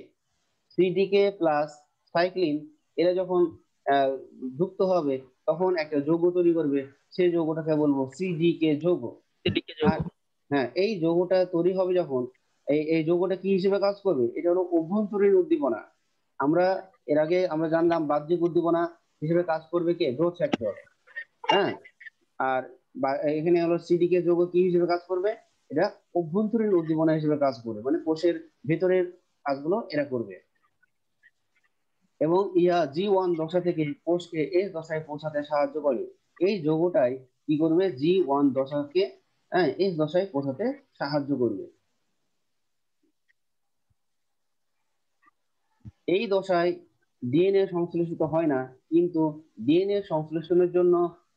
সিডিকে প্লাস সাইক্লিন এরা যখন যুক্ত হবে তখন একটা যৌগ তৈরি করবে, সেই যৌগটাকে বলবো সিডিকে যৌগ। এদিকে যোগ। আর হ্যাঁ, এই যৌগটা তৈরি হবে যখন, এই যৌগটা কি হিসেবে কাজ করবে? এটা হলো অভ্যন্তরীণ উদ্দীপনা। আমরা এর আগে আমরা জানলাম বাহ্যিক উদ্দীপনা হিসেবে কাজ করবে কে? Growth factor. হ্যাঁ, আর এখানে হলো সিডিকে যৌগ কি হিসেবে কাজ করবে? এটা অভ্যন্তরীণ উদ্দীপনা হিসেবে কাজ করবে, মানে কোষের ভেতরের কাজগুলো এরা করবে। এবং ইহা G1 দশা থেকে কোষকে এস দশায় পৌঁছাতে সাহায্য করে। এই যৌগটাই কি করবে? G1 দশাকে এস দশায় পৌঁছাতে সাহায্য করবে। এই দশায় ডিএনএ সংশ্লেষিত হয় না, কিন্তু ডিএনএ সংশ্লেষণের জন্য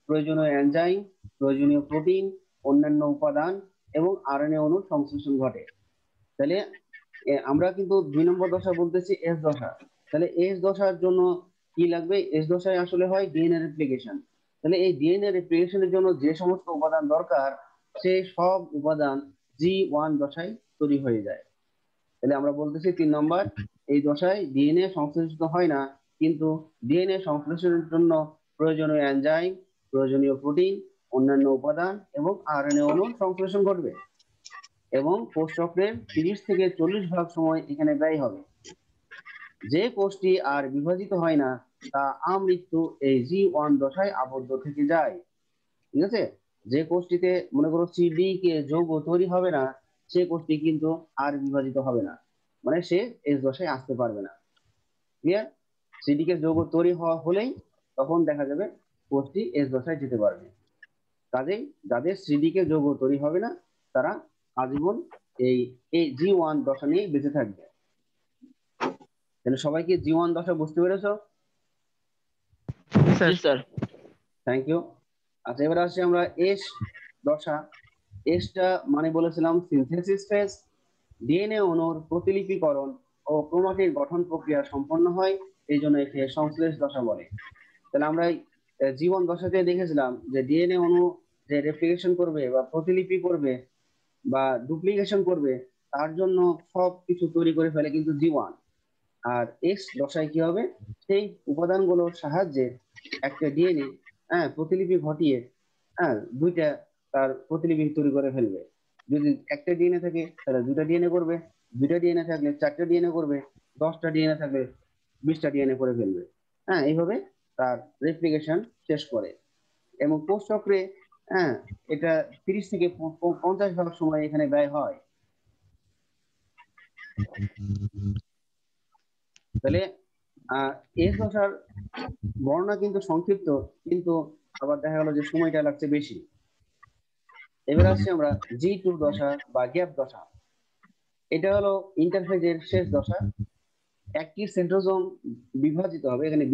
প্রয়োজনীয় এনজাইম, প্রয়োজনীয় প্রোটিন, অন্যান্য উপাদান এবং আরএনএ অণুর সংশ্লেষণ ঘটে। তাহলে আমরা কিন্তু 2 নম্বর দশা বলতেছি এস দশা। তাহলে এস দশার জন্য কি লাগবে? এস দশায় আসলে হয় ডিএনএ রেপ্লিকেশন। তাহলে এই ডিএনএ রেপ্লিকেশনের জন্য যে সমস্ত উপাদান দরকার, সেই সব উপাদান G1 দশায় তৈরি হয়ে যায়। তাহলে আমরা বলতেছি 3 নম্বর, এই দশায় ডিএনএ সংশ্লেষিত হয় না, কিন্তু ডিএনএ সংশ্লেষণের জন্য প্রয়োজনীয় এনজাইম, প্রয়োজনীয় প্রোটিন, অন্যান্য উপাদান এবং আরএনএ অণুর সংশ্লেষণ ঘটবে। এবং কোষ চক্রের 30 থেকে 40 ভাগ সময় এখানে ব্যয় হবে। যে কোষটি আর বিভাজিত হয় না তা আমৃত্যু এই G1 দশায় আবদ্ধ থেকে যায়। ঠিক আছে? যে কোষটিতে মনে করো সিডিকে যৌগ তৈরি হবে না, সে কোষটি কিন্তু আর বিভাজিত হবে না, মানে সে এস দশায় আসতে পারবে না। ক্লিয়ার? সিডিকে যৌগ তৈরি হওয়া হলেই তখন দেখা যাবে কোষটি এস দশায় যেতে পারবে। কাজেই যাদের সিডিকে যৌগ তৈরি হবে না তারা আজীবন এই G1 দশা নিয়ে বেঁচে থাকবে। তাহলে সবাইকে G1 দশা বুঝতে পেরেছো? জি স্যার। Thank you. আচ্ছা, এবার আসছি আমরা এস দশা। এসটা মানে বলেছিলাম সিনথেসিস ফেজ। ডিএনএ অণুর প্রতিলিপিকরণ ও ক্রোমাটিড গঠন প্রক্রিয়া সম্পন্ন হয়, এই জন্য একে সংশ্লেষ দশা বলে। তাহলে আমরা জীবন দশাতে দেখেছিলাম যে ডিএনএ অণু যে রেপ্লিকেশন করবে বা প্রতিলিপি করবে বা ডুপ্লিকেশন করবে তার জন্য সব কিছু তৈরি করে ফেলে কিন্তু জীবন। আর এক্স দশায় কি হবে, সেই উপাদানগুলোর সাহায্যে একটা ডিএনএ প্রতিলিপি ঘটিয়ে দুইটা তার প্রতিলিপি তৈরি করে ফেলবে। যদি একটা ডিএনএ থাকে তাহলে দুটা ডিএনএ করবে, দুইটা ডিএনএ থাকলে চারটা ডিএনএ করবে, 10টা ডিএনএ থাকলে 20টা ডিএনএ করে ফেলবে। এইভাবে তার রেপ্লিকেশন শেষ করে। এবং কোষ চক্রে এটা 30 থেকে 50 ভাগ সময় এখানে ব্যয় হয়। তাহলে এস দশার বর্ণনা কিন্তু সংক্ষিপ্ত, কিন্তু আবার দেখা গেল যে সময়টা লাগছে বেশি। এবার আসছি আমরা G2 দশা বা গ্যাপ দশা। এটা হলো ইন্টারফেজের শেষ দশা। একটি সেন্ট্রোজোম বিভাজিত হবে, এখানে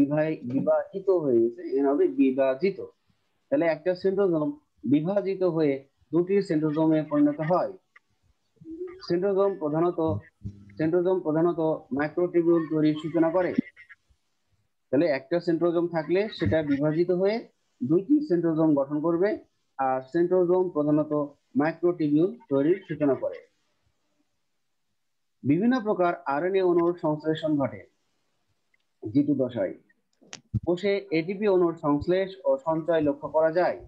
বিভাজিত হয়ে গেছে, এখানে হবে বিভাজিত। তাহলে একটা সেন্ট্রোজোম বিভাজিত হয়ে দুটি সেন্ট্রোজোমে পরিণত হয়। সেন্ট্রোজোম প্রধানত মাইক্রোটিবিউল তৈরির সূচনা করে। তাহলে একটা সেন্ট্রোজোম থাকলে সেটা বিভাজিত হয়ে দুইটি সেন্ট্রোজোম গঠন করবে, আর সেন্ট্রোজোম প্রধানত মাইক্রোটিবিউল তৈরির সূচনা করে। বিভিন্ন প্রকার আরএনএ অণুর সংশ্লেষণ ঘটে G2 দশায়। কোষে এটিপি অণুর সংশ্লেষ ও সঞ্চয় লক্ষ্য করা যায়।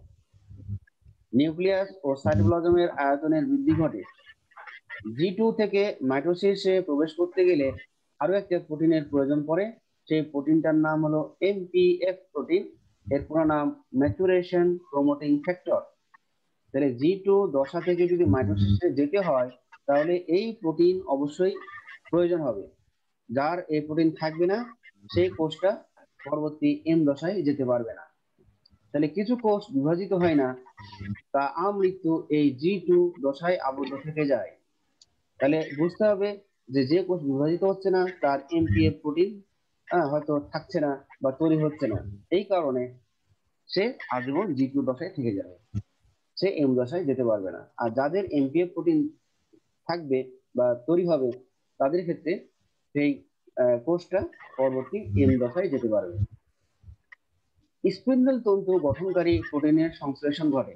নিউক্লিয়াস ও সাইটোপ্লাজমের আয়তনের বৃদ্ধি ঘটে। G2 থেকে মাইটোসিসে প্রবেশ করতে গেলে আরো একটা প্রোটিনের প্রয়োজন পড়ে, সেই প্রোটিনটার নাম হলো MPF প্রোটিন। এর পুরো নাম ম্যাচুরেশন প্রমোটিং ফ্যাক্টর। তাহলে G2 দশা থেকে যদি মাইটোসিসে যেতে হয় তাহলে এই প্রোটিন অবশ্যই প্রয়োজন হবে। যার এই প্রোটিন থাকবে না সেই কোষটা পরবর্তী এম দশায় যেতে পারবে না। তাহলে কিছু কোষ বিভাজিত হয় না, তা আমৃত্যু এই G2 দশায় আবদ্ধ থেকে যায়। তাহলে বুঝতে হবে যে কোষ বিভাজিত হচ্ছে না তার এমপিএফ প্রোটিন হয়তো থাকছে না বা তৈরি হচ্ছে না, এই কারণে সে আজীবন G2 দশায় থেকে যাবে, সে এম দশায় যেতে পারবে না। আর যাদের এমপিএফ প্রোটিন থাকবে বা তৈরি হবে তাদের ক্ষেত্রে সেই কোষটা পরবর্তী এম দশায় যেতে পারবে। স্পিন্ডল তন্তু গঠনকারী প্রোটিনের সংশ্লেষণ ঘটে।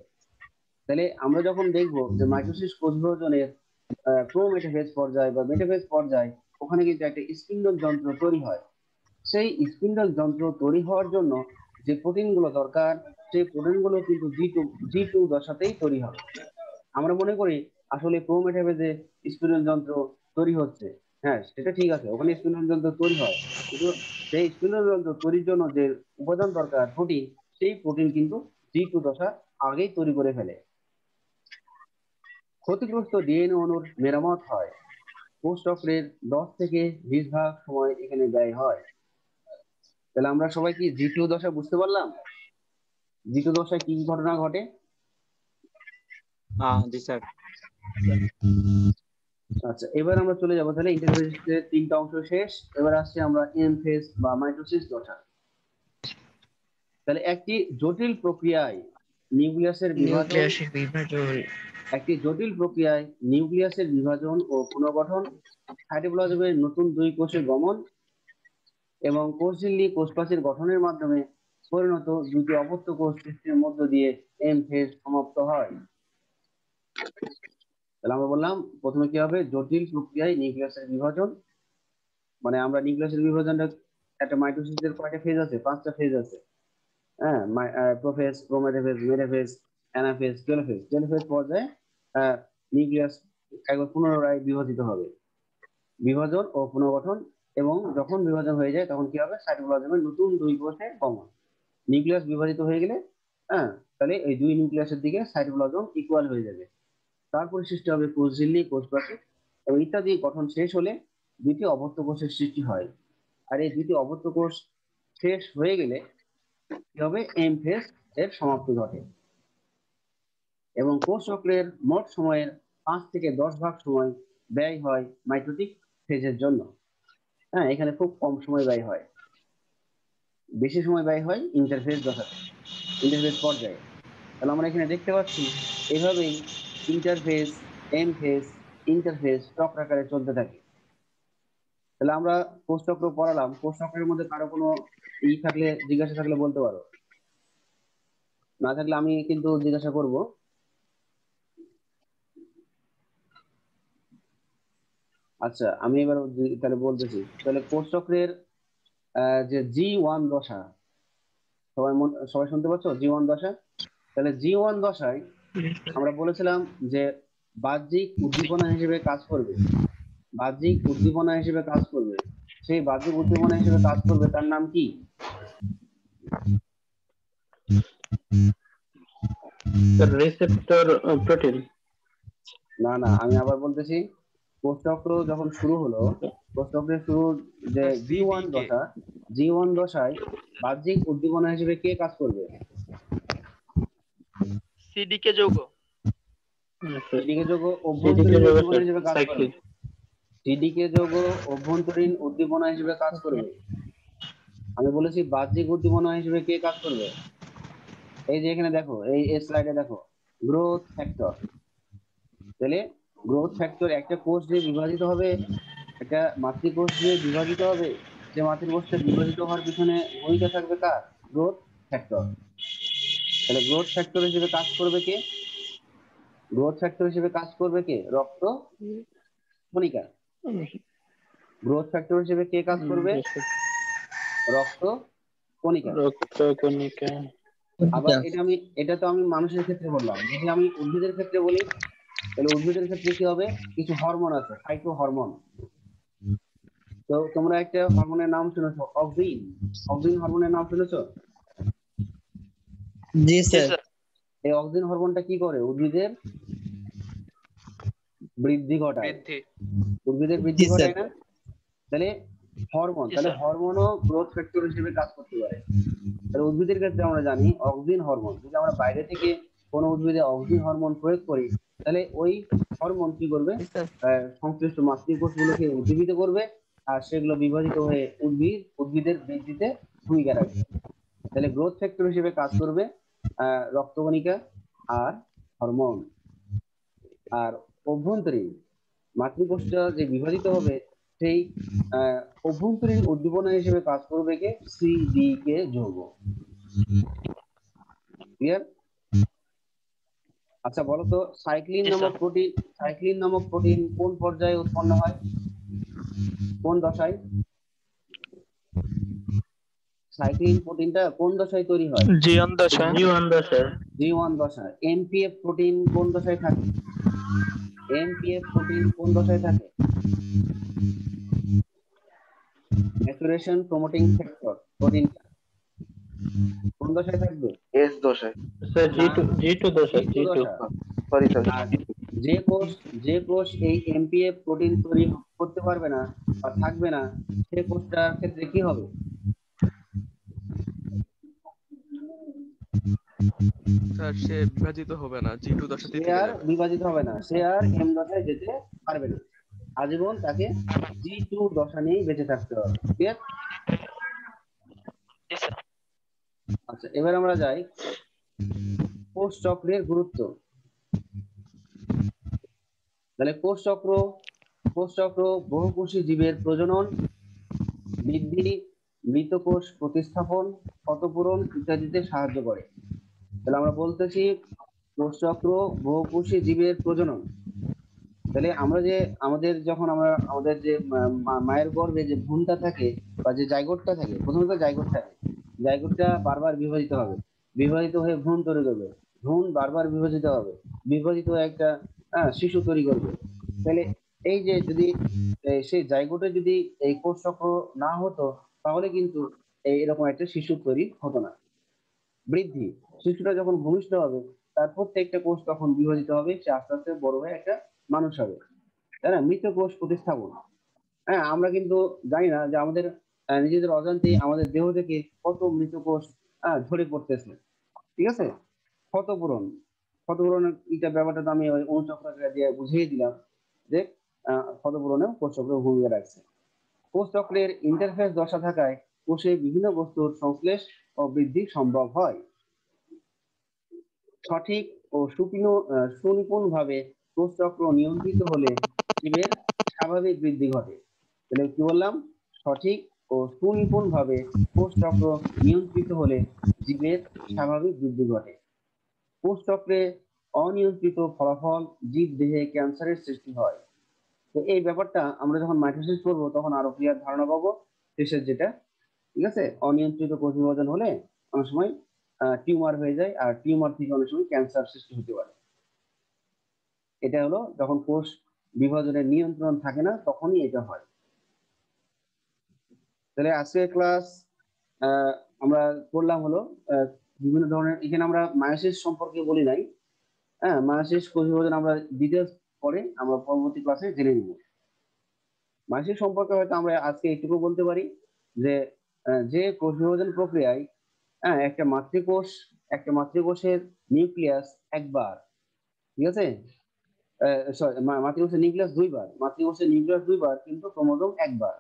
তাহলে আমরা যখন দেখবো যে মাইটোসিস কোষ বিভাজনের প্রোমেটাফেজ পর্যায় বা মেটাফেজ পর্যায়, ওখানে কিন্তু একটা স্পিন্ডল যন্ত্র তৈরি হয়। সেই স্পিন্ডল যন্ত্র তৈরি হওয়ার জন্য যে প্রোটিনগুলো দরকার সেই প্রোটিনগুলো কিন্তু G2 দশাতেই তৈরি হবে। আমরা মনে করি আসলে প্রোমেটাফেজে স্পিন্ডল যন্ত্র তৈরি হচ্ছে, সেটা ঠিক আছে, ওখানে স্পিন্ডল যন্ত্র তৈরি হয়, কিন্তু সেই স্পিন্ডল যন্ত্র তৈরির জন্য যে উপাদান দরকার প্রোটিন, সেই প্রোটিন কিন্তু G2 দশা আগেই তৈরি করে ফেলে। ক্ষতিগ্রস্ত ডিএনএ অণুর মেরামত হয়। কোষ চক্রের 10 থেকে 20 ভাগ সময় এখানে ব্যয় হয়। তাহলে আমরা সবাই কি G2 দশা বুঝতে পারলাম? G2 দশায় কি ঘটনা ঘটে? জি স্যার। আচ্ছা, এবার আমরা চলে যাবো তাহলে ইন্টারফেজের 3টা অংশ শেষ। এবার আসছে আমরা এম ফেজ বা মাইটোসিস দশা। তাহলে একটি জটিল প্রক্রিয়ায় নিউক্লিয়াসের বিভাজন ও পুনর্গঠন, সাইটোপ্লাজমের নতুন দুই কোষে গমন এবং কোষঝিল্লি কোষপ্রাচীর গঠনের মাধ্যমে পরিণত দুটি অপত্য কোষ সৃষ্টির মধ্য দিয়ে এম ফেজ সমাপ্ত হয়। তাহলে আমরা বললাম প্রথমে কি হবে, জটিল প্রক্রিয়ায় নিউক্লিয়াসের বিভাজন, মানে আমরা নিউক্লিয়াসের বিভাজনটা একটা মাইটোসিসের কয়টা ফেজ আছে? 5টা ফেজ আছে। Prophase, prometaphase, metaphase, anaphase, telophase. Telophase পর্যায়ে নিউক্লিয়াস একবার পুনরায় বিভাজিত হবে, বিভাজন ও পুনর্গঠন। এবং যখন বিভাজন হয়ে যায় তখন কি হবে, সাইটোপ্লাজমের নতুন দুই কোষে গমন। নিউক্লিয়াস বিভাজিত হয়ে গেলে তাহলে এই দুই নিউক্লিয়াসের দিকে সাইটোপ্লাজম ইকুয়াল হয়ে যাবে। তারপরে সৃষ্টি হবে কোষঝিল্লি, কোষপ্রাচীর এবং ইত্যাদি। গঠন শেষ হলে দুইটি অবত্য কোষের সৃষ্টি হয়। আর এই দুইটি অবত্য কোষ শেষ হয়ে গেলে কি হবে, এম ফেজ এর সমাপ্তি ঘটে এবং কোষ চক্রের মোট সময়ের 5 থেকে 10 ভাগ সময় ব্যয় হয় মাইটোটিক ফেজের জন্য। হ্যাঁ, এখানে খুব কম সময় ব্যয় হয়, বেশি সময় ব্যয় হয় ইন্টারফেজ দশাতে, ইন্টারফেজ পর্যায়ে। তাহলে আমরা এখানে দেখতে পাচ্ছি এইভাবেই ইন্টারফেজ, এম ফেজ, ইন্টারফেজ চক্রাকারে চলতে থাকে। তাহলে আমরা কোষ চক্র পড়ালাম, কোষ চক্রের মধ্যে কারো কোনো থাকলে, জিজ্ঞাসা থাকলে বলতে পারো, না থাকলে আমি কিন্তু জিজ্ঞাসা করব। আচ্ছা, আমি এবার তাহলে বলতেছি। তাহলে কোষ চক্রের যে G1 দশা, সবাই শুনতে পাচ্ছ G1 দশা? তাহলে G1 দশায় আমরা বলেছিলাম যে বাহ্যিক উদ্দীপনা হিসেবে কাজ করবে, বাহ্যিক উদ্দীপনা হিসেবে কাজ করবে। সেই বাহ্যিক উদ্দীপনা হিসেবে কাজ করবে, তার নাম কি? Receptor protein. না না, আমি আবার বলতেছি, কোষ চক্র যখন শুরু হলো, কোষ চক্রের শুরু যে G1 দশা, G1 দশায় বাহ্যিক উদ্দীপনা হিসেবে কে কাজ করবে? সিডিকে যৌগ। সিডিকে যৌগ অভ্যন্তরীণ উদ্দীপনা হিসেবে কাজ করবে। সিডিকে যৌগ অভ্যন্তরীণ উদ্দীপনা হিসেবে কাজ করবে। আমি বলেছি বাহ্যিক উদ্দীপনা হিসেবে কে কাজ করবে? এই যে এখানে দেখো, এই স্লাইডে দেখো, গ্রোথ ফ্যাক্টর। তাহলে গ্রোথ ফ্যাক্টর একটা কোষ দিয়ে বিভাজিত হবে, একটা মাতৃকোষ দিয়ে বিভাজিত হবে। যে মাতৃকোষটা বিভাজিত হওয়ার পিছনে ভূমিকা থাকবে কার? Growth factor. তাহলে গ্রোথ ফ্যাক্টর হিসেবে কাজ করবে কে? গ্রোথ ফ্যাক্টর হিসেবে কাজ করবে কে? রক্ত কণিকা। গ্রোথ ফ্যাক্টর হিসেবে কে কাজ করবে? রক্ত কণিকা। আবার এটা তো আমি মানুষের ক্ষেত্রে বললাম। যদি আমি উদ্ভিদের ক্ষেত্রে বলি, তাহলে উদ্ভিদের ক্ষেত্রে কি হবে? কিছু হরমোন আছে, ফাইটো হরমোন। তো তোমরা একটা হরমোনের নাম শুনেছো, অক্সিন। অক্সিন হরমোনের নাম শুনেছো? জি স্যার। এই অক্সিন হরমোনটা কি করে? উদ্ভিদের বৃদ্ধি ঘটায়, উদ্ভিদের বৃদ্ধি ঘটায় না? তাহলে হরমোন, তাহলে হরমোনও গ্রোথ ফ্যাক্টর হিসেবে কাজ করতে পারে। তাহলে উদ্ভিদের ক্ষেত্রে আমরা জানি অক্সিন হরমোন, যদি আমরা বাইরে থেকে কোনো উদ্ভিদে অক্সিন হরমোন প্রয়োগ করি, তাহলে ওই হরমোন কি করবে? সংশ্লিষ্ট মাতৃকোষগুলোকে উদ্দীপিত করবে, আর সেগুলো বিভাজিত হয়ে উদ্ভিদের বৃদ্ধিতে ভূমিকা রাখবে। তাহলে গ্রোথ ফ্যাক্টর হিসেবে কাজ করবে রক্তকণিকা আর হরমোন। আর অভ্যন্তরীণ মাতৃকোষটা যে বিভাজিত হবে, সেই অভ্যন্তরীণ উদ্দীপনা হিসেবে কাজ করবে কে? সিডিকে যৌগ। ক্লিয়ার? আচ্ছা বলো তো, সাইক্লিন নামক প্রোটিন কোন পর্যায়ে উৎপন্ন হয়, কোন দশায়? সাইক্লিন প্রোটিনটা কোন দশায় তৈরি হয়? G1 দশা। G1 দশা। এমপিএফ প্রোটিন কোন দশায় থাকে? এমপিএফ প্রোটিন কোন দশায় থাকে? ম্যাচুরেশন প্রমোটিং ফ্যাক্টর প্রোটিন কোন দশায় থাকবে? এস দশায়। স্যার G2 দশা। সরি। আর যে কোষ এই এমপিএফ প্রোটিন তৈরি করতে পারবে না বা থাকবে না, সে কোষটার ক্ষেত্রে কি হবে? স্যার সে বিভাজিত হবে না, G2 দশাতে সে থেকে আর যাবে। বিভাজিত হবে না, সে আর এম দশায় যেতে পারবে না, আজীবন তাকে G2 দশা নিয়েই বেঁচে থাকতে হবে। ক্লিয়ার? আচ্ছা, এবার আমরা যাই কোষ চক্রের গুরুত্ব। তাহলে কোষ চক্র বহুকোষী জীবের প্রজনন, বৃদ্ধি, মৃত কোষ প্রতিস্থাপন, ক্ষতপূরণ ইত্যাদিতে সাহায্য করে। তাহলে আমরা বলতেছি কোষ চক্র বহুকোষী জীবের প্রজনন। তাহলে আমরা যে আমাদের যে মায়ের গর্ভে যে ভ্রূণটা থাকে বা যে জাইগোটটা থাকে, প্রথমত জাইগোট থাকে, জাইগোটটা বারবার বিভাজিত হবে, বিভাজিত হয়ে ভ্রূণ তৈরি করবে, ভ্রূণ বারবার বিভাজিত হবে, বিভাজিত হয়ে একটা শিশু তৈরি করবে। তাহলে এই যে যদি সেই জাইগোটে যদি এই কোষ চক্র না হতো, তাহলে কিন্তু এরকম একটা শিশু তৈরি হতো না। বৃদ্ধি, শিশুটা যখন ভূমিষ্ঠ হবে, তার প্রত্যেকটা কোষ তখন বিভাজিত হবে, সে আস্তে আস্তে বড় হয়ে একটা মানুষ হবে, তাই না? মৃত কোষ প্রতিস্থাপন। হ্যাঁ, আমরা কিন্তু জানি না যে আমাদের নিজেদের অজান্তেই আমাদের দেহ থেকে কত মৃত কোষ ঝরে পড়তেছে, ঠিক আছে। ক্ষতপূরণ, ক্ষতপূরণের এটা ব্যাপারটা তো আমি ওই অনুচক্র দিয়ে বুঝিয়ে দিলাম যে ক্ষতপূরণেও কোষ চক্র ভূমিকা রাখছে। কোষ চক্রের ইন্টারফেস দশা থাকায় কোষে বিভিন্ন বস্তুর সংশ্লেষ ও বৃদ্ধি সম্ভব হয়। সঠিক ও সুনিপুণ ভাবে কোষ চক্র নিয়ন্ত্রিত হলে জীবের স্বাভাবিক বৃদ্ধি ঘটে। তাহলে কি বললাম? সঠিক ও সুনিপুণ ভাবে কোষ চক্র নিয়ন্ত্রিত হলে জীবের স্বাভাবিক বৃদ্ধি ঘটে। কোষ চক্রে অনিয়ন্ত্রিত ফলাফল জীব দেহে ক্যান্সারের সৃষ্টি হয়। তো এই ব্যাপারটা আমরা যখন মাইটোসিস করবো তখন আরো ক্লিয়ার ধারণা পাবো শেষের যেটা, ঠিক আছে। অনিয়ন্ত্রিত কোষ বিভাজন হলে অনেক সময় টিউমার হয়ে যায়, আর টিউমার থেকে অনেক সময় ক্যান্সার সৃষ্টি হতে পারে। এটা হলো যখন কোষ বিভাজনের নিয়ন্ত্রণ থাকে না, তখনই এটা হয়। তাহলে আজকে ক্লাস আমরা করলাম হলো বিভিন্ন ধরনের, এখানে আমরা মায়োসিস সম্পর্কে বলি নাই। হ্যাঁ, মায়োসিস কোষ বিভাজন আমরা ডিটেলস পরে আমরা পরবর্তী ক্লাসে জেনে নিব। মায়োসিস সম্পর্কে হয়তো আমরা আজকে একটু বলতে পারি যে যে কোষ বিভাজন প্রক্রিয়ায় একটা মাতৃকোষের নিউক্লিয়াস একবার, ঠিক আছে, মাতৃকোষের নিউক্লিয়াস দুইবার কিন্তু ক্রোমোজোম একবার।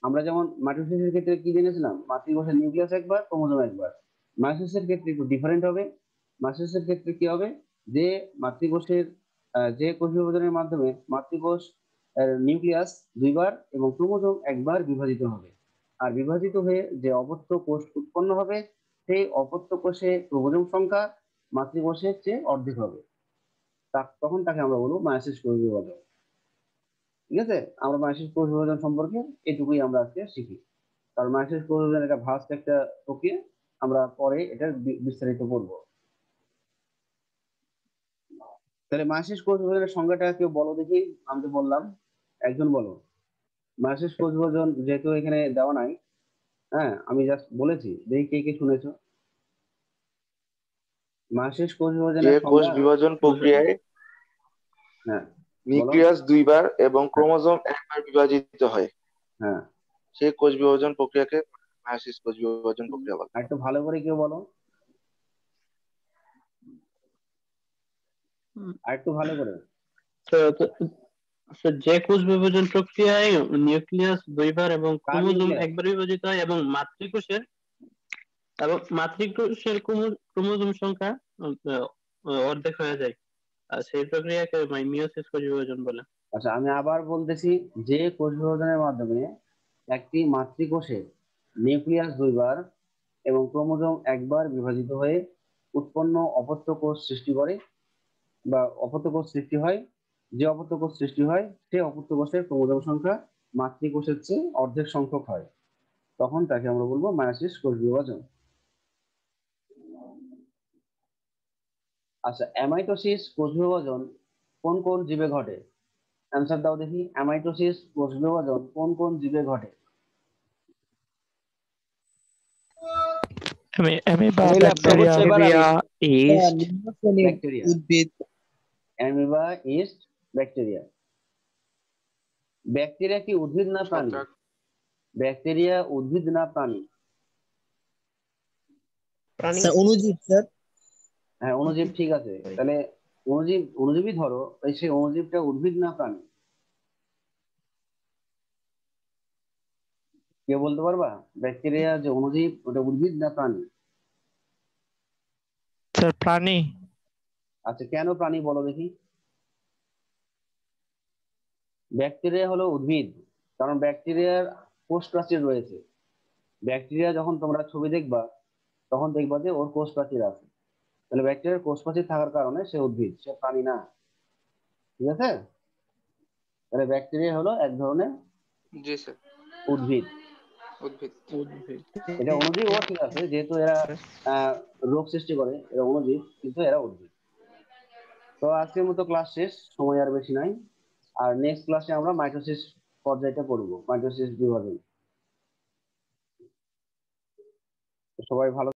আমরা যেমন মাইটোসিসের ক্ষেত্রে কি জেনেছিলাম? মাতৃকোষের নিউক্লিয়াস একবার, ক্রোমোজোম একবার। মায়োসিসের ক্ষেত্রে একটু ডিফারেন্ট হবে। মায়োসিসের ক্ষেত্রে কি হবে? যে মাতৃকোষের যে কোষ বিভাজনের মাধ্যমে মাতৃকোষ নিউক্লিয়াস দুইবার এবং ক্রোমোজোম একবার বিভাজিত হবে, আর বিভাজিত হয়ে যে অপত্য কোষ উৎপন্ন হবে সেই অপত্য কোষে ক্রোমোজোম সংখ্যা মাতৃকোষের চেয়ে অর্ধেক হবে। তখন তাকে আমরা বলবো মায়োসিস কোষ বিভাজন, ঠিক আছে। আমরা মায়োসিস কোষ বিভাজন সম্পর্কে এটুকুই আমরা আজকে শিখি, কারণ মায়োসিস কোষ বিভাজন একটা ভাস্ট একটা প্রক্রিয়া, আমরা পরে এটা বিস্তারিত পড়ব। তাহলে মায়োসিস কোষ বিভাজনের সংজ্ঞাটা কেউ বলো দেখি। আমি তো বললাম, একজন বলো। মায়োসিস কোষ বিভাজন যেহেতু এখানে দেওয়া নাই, হ্যাঁ আমি জাস্ট বলেছি, দেখি কে কে শুনেছো। মায়োসিস কোষ যে বিভাজনের কোষ সংজ্ঞা, বিভাজন প্রক্রিয়ায় হ্যাঁ বলো। নিউক্লিয়াস দুইবার এবং ক্রোমোজোম একবার বিভাজিত হয়, হ্যাঁ, সেই কোষ বিভাজন প্রক্রিয়াকে মায়োসিস কোষ বিভাজন প্রক্রিয়া বলে। আর একটু ভালো করে কেউ বলো, আর একটু ভালো করে। যে কোষ বিভাজন প্রক্রিয়ায় নিউক্লিয়াস দুইবার এবং ক্রোমোজোম nucleus? একবার বিভাজিত হয় এবং মাতৃকোষের ক্রোমোজোম সংখ্যা অর্ধেক হয়ে যায়, আর সেই প্রক্রিয়াকে মিয়োসিস কোষ বিভাজন বলে। আচ্ছা, আমি আবার বলতেছি, যে কোষ বিভাজনের মাধ্যমে একটি মাতৃকোষে নিউক্লিয়াস দুইবার এবং ক্রোমোজোম একবার বিভাজিত হয়ে উৎপন্ন অপত্য কোষ সৃষ্টি করে বা অপত্য কোষ সৃষ্টি হয়, যে অপত্য কোষ সৃষ্টি হয় সেই অপত্য কোষের ক্রোমোজোম সংখ্যা মাতৃকোষের চেয়ে অর্ধেক সংখ্যক হয়, তখন তাকে আমরা বলবো মায়োসিস কোষ বিভাজন। আচ্ছা, অ্যামাইটোসিস কোষ বিভাজন কোন কোন জীবে ঘটে? অ্যান্সার দাও দেখি। অ্যামাইটোসিস কোষ বিভাজন কোন কোন জীবে ঘটে? Amoeba, Amoeba, bacteria, yeast. Bacteria, amoeba, east, bacteria. Bacteria কি উদ্ভিদ না প্রাণী? ছত্রাক। ব্যাকটেরিয়া উদ্ভিদ না প্রাণী? অনুজীব স্যার। হ্যাঁ, অণুজীব, ঠিক আছে। তাহলে অণুজীবই ধরো, সেই অণুজীবটা উদ্ভিদ না প্রাণী? কেউ বলতে পারবা ব্যাকটেরিয়া যে অণুজীব ওটা উদ্ভিদ না প্রাণী? স্যার প্রাণী। আচ্ছা, কেন প্রাণী বলো দেখি। ব্যাকটেরিয়া হলো উদ্ভিদ, কারণ ব্যাকটেরিয়ার কোষ প্রাচীর রয়েছে। ব্যাকটেরিয়া যখন তোমরা ছবি দেখবা তখন দেখবা যে ওর কোষ প্রাচীর আছে। তাহলে ব্যাকটেরিয়ার কোষ প্রাচীর থাকার কারণে সে উদ্ভিদ, সে প্রাণী না, ঠিক আছে। তাহলে ব্যাকটেরিয়া হলো এক ধরনের জি স্যার, উদ্ভিদ। উদ্ভিদ। এটা অণুজীব, ও ঠিক আছে, যেহেতু এরা রোগ সৃষ্টি করে, এরা অণুজীব কিন্তু এরা উদ্ভিদ। তো আজকের মতো ক্লাস শেষ, সময় আর বেশি নাই। আর নেক্সট ক্লাসে আমরা মাইটোসিস পর্যায়টা পড়বো, মাইটোসিস বিভাজন। সবাই ভালো